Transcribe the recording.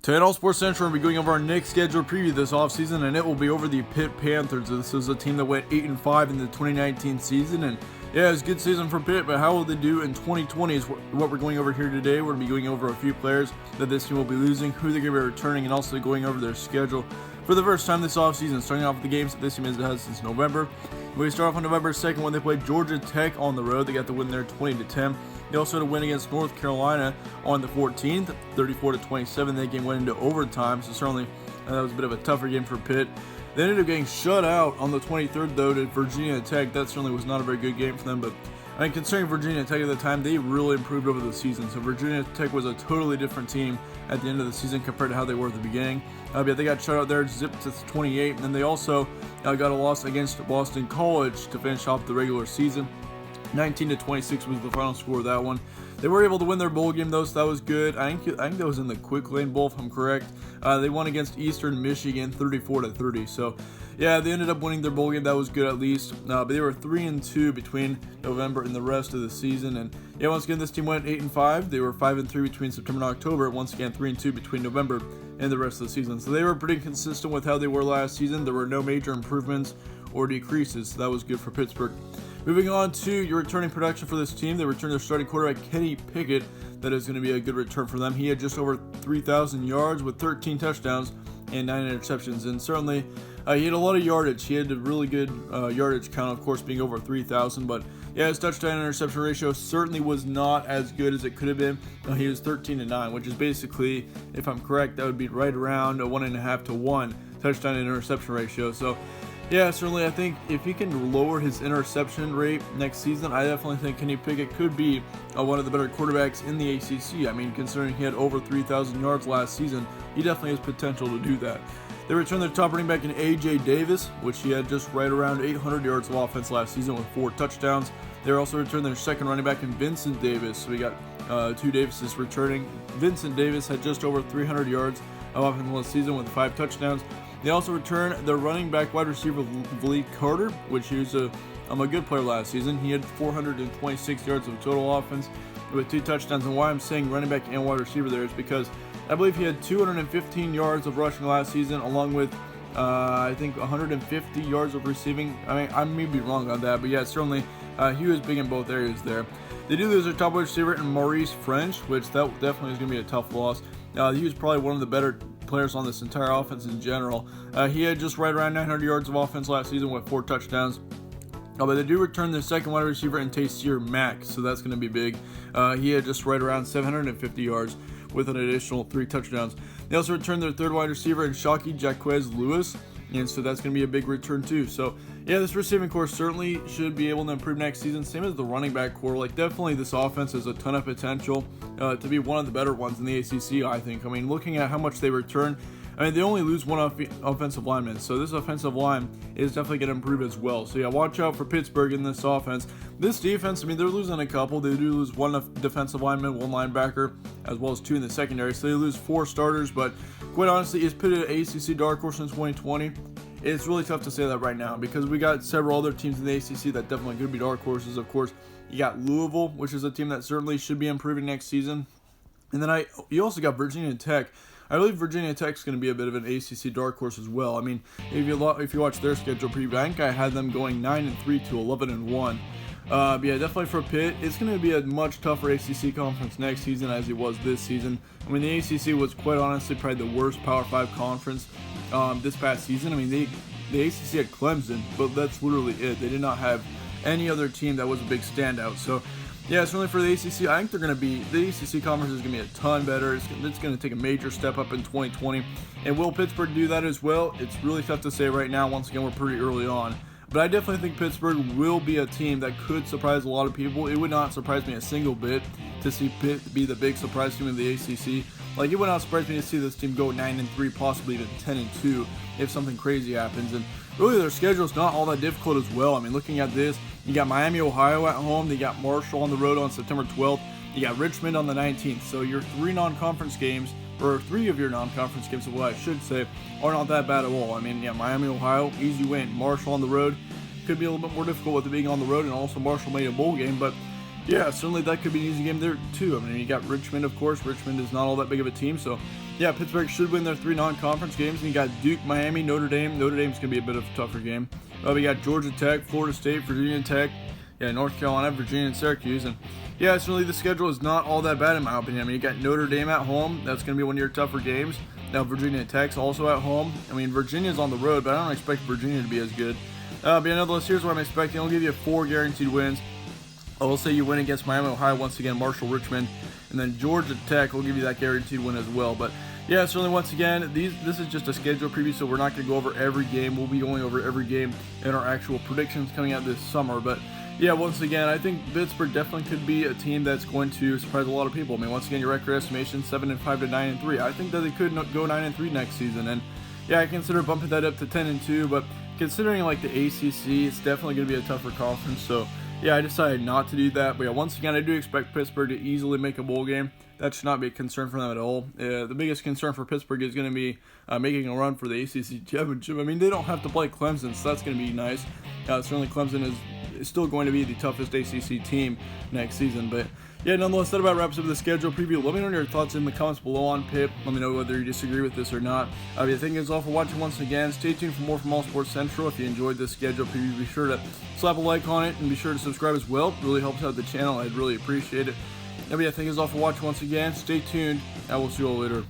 Today on All Sports Central, we'll be going over our next scheduled preview this offseason, and it will be over the Pitt Panthers. This is a team that went 8-5 in the 2019 season, and yeah, it was a good season for Pitt, but how will they do in 2020 is what we're going over here today. We're going to be going over a few players that this team will be losing, who they're going to be returning, and also going over their schedule for the first time this offseason, starting off with the games that this team has had since November. We start off on November 2nd when they played Georgia Tech on the road. They got the win there 20-10. They also had a win against North Carolina on the 14th, 34-27. That game went into overtime, so certainly that was a bit of a tougher game for Pitt. They ended up getting shut out on the 23rd, though, to Virginia Tech. That certainly was not a very good game for them, but I mean, considering Virginia Tech at the time, they really improved over the season. So Virginia Tech was a totally different team at the end of the season compared to how they were at the beginning. But they got shut out there, zipped to 28, and then they also got a loss against Boston College to finish off the regular season. 19-26 was the final score of that one. They were able to win their bowl game, though, so that was good. I think that was in the Quick Lane Bowl, if I'm correct. They won against Eastern Michigan 34-30. So, yeah, they ended up winning their bowl game. That was good at least. But they were 3-2 between November and the rest of the season. And yeah, once again, this team went 8-5. They were 5-3 between September and October. Once again, 3-2 between November and the rest of the season. So they were pretty consistent with how they were last season. There were no major improvements or decreases, so that was good for Pittsburgh. Moving on to your returning production for this team, they returned their starting quarterback Kenny Pickett. That is going to be a good return for them. He had just over 3,000 yards with 13 touchdowns and 9 interceptions, and certainly he had a lot of yardage. He had a really good yardage count, of course, being over 3,000, but yeah, his touchdown interception ratio certainly was not as good as it could have been. He was 13-9, which is basically, if I'm correct, that would be right around a 1.5 to 1 touchdown interception ratio. So yeah, certainly I think if he can lower his interception rate next season, I definitely think Kenny Pickett could be one of the better quarterbacks in the ACC. I mean, considering he had over 3,000 yards last season, he definitely has potential to do that. They returned their top running back in A.J. Davis, which he had just right around 800 yards of offense last season with 4 touchdowns. They also returned their second running back in Vincent Davis. So we got two Davises returning. Vincent Davis had just over 300 yards of offense last season with 5 touchdowns. They also returned their running back wide receiver Lee Carter, which he was a good player last season. He had 426 yards of total offense with 2 touchdowns. And why I'm saying running back and wide receiver there is because I believe he had 215 yards of rushing last season, along with I think 150 yards of receiving. I mean, I may be wrong on that, but yeah, certainly he was big in both areas there. They do lose their top wide receiver in Maurice French, which that definitely is going to be a tough loss. He was probably one of the better players on this entire offense in general. He had just right around 900 yards of offense last season with 4 touchdowns. But they do return their second wide receiver in Taysir Mack, so that's going to be big. He had just right around 750 yards with an additional 3 touchdowns. They also returned their third wide receiver in Shockey Jaquez Lewis, and so that's going to be a big return too. So yeah, this receiving core certainly should be able to improve next season. Same as the running back core. Like, definitely this offense has a ton of potential to be one of the better ones in the ACC, I think. I mean, looking at how much they return, I mean, they only lose one offensive lineman, so this offensive line is definitely going to improve as well. So yeah, watch out for Pittsburgh in this offense. This defense, I mean, they're losing a couple. They do lose 1 defensive lineman, 1 linebacker, as well as 2 in the secondary. So they lose 4 starters, but quite honestly, is Pitt an ACC dark horse in 2020? It's really tough to say that right now because we got several other teams in the ACC that definitely could be dark horses. Of course, you got Louisville, which is a team that certainly should be improving next season. And then you also got Virginia Tech. I believe Virginia Tech's going to be a bit of an ACC dark horse as well. I mean, if you watch their schedule preview, I think I had them going 9-3 to 11-1. But yeah, definitely for Pitt, it's going to be a much tougher ACC conference next season as it was this season. I mean, the ACC was quite honestly probably the worst Power 5 conference this past season. I mean, the ACC had Clemson, but that's literally it. They did not have any other team that was a big standout. So yeah, certainly for the ACC, I think the ACC conference is going to be a ton better. It's going to take a major step up in 2020. And will Pittsburgh do that as well? It's really tough to say right now. Once again, we're pretty early on. But I definitely think Pittsburgh will be a team that could surprise a lot of people. It would not surprise me a single bit to see Pitt be the big surprise team in the ACC. Like, it would not surprise me to see this team go 9-3, possibly even 10-2 if something crazy happens. And really, their schedule is not all that difficult as well. I mean, looking at this, you got Miami, Ohio at home. They got Marshall on the road on September 12th. You got Richmond on the 19th. So your 3 non-conference games, or 3 of your non-conference games, is what I should say, are not that bad at all. I mean, yeah, Miami, Ohio, easy win. Marshall on the road could be a little bit more difficult with it being on the road, and also Marshall made a bowl game, but yeah, certainly that could be an easy game there too. I mean, you got Richmond, of course. Richmond is not all that big of a team, so yeah, Pittsburgh should win their 3 non-conference games. And you got Duke, Miami, Notre Dame. Notre Dame's going to be a bit of a tougher game. We got Georgia Tech, Florida State, Virginia Tech, yeah, North Carolina, Virginia, and Syracuse. And yeah, certainly the schedule is not all that bad in my opinion. I mean, you got Notre Dame at home. That's going to be one of your tougher games. Now, Virginia Tech's also at home. I mean, Virginia's on the road, but I don't expect Virginia to be as good. But nonetheless, here's what I'm expecting. I'll give you 4 guaranteed wins. I will say you win against Miami, Ohio, once again, Marshall, Richmond, and then Georgia Tech will give you that guaranteed win as well. But yeah, certainly once again, this is just a schedule preview, so we're not going to go over every game. We'll be going over every game in our actual predictions coming out this summer. But yeah, once again, I think Pittsburgh definitely could be a team that's going to surprise a lot of people. I mean, once again, your record estimation 7-5 to 9-3. I think that they could go 9-3 next season, and yeah, I consider bumping that up to 10-2. But considering like the ACC, it's definitely going to be a tougher conference. So yeah, I decided not to do that. But yeah, once again, I do expect Pittsburgh to easily make a bowl game. That should not be a concern for them at all. The biggest concern for Pittsburgh is going to be making a run for the ACC championship. I mean, they don't have to play Clemson, so that's going to be nice. Certainly Clemson is still going to be the toughest ACC team next season. But yeah, nonetheless, that about wraps up the schedule preview. Let me know your thoughts in the comments below on Pitt. Let me know whether you disagree with this or not. Yeah, thank you guys all for watching once again. Stay tuned for more from All Sports Central. If you enjoyed this schedule preview, be sure to slap a like on it and be sure to subscribe as well. It really helps out the channel. I'd really appreciate it. Yeah, thank you guys all for watching once again. Stay tuned. I will see you all later.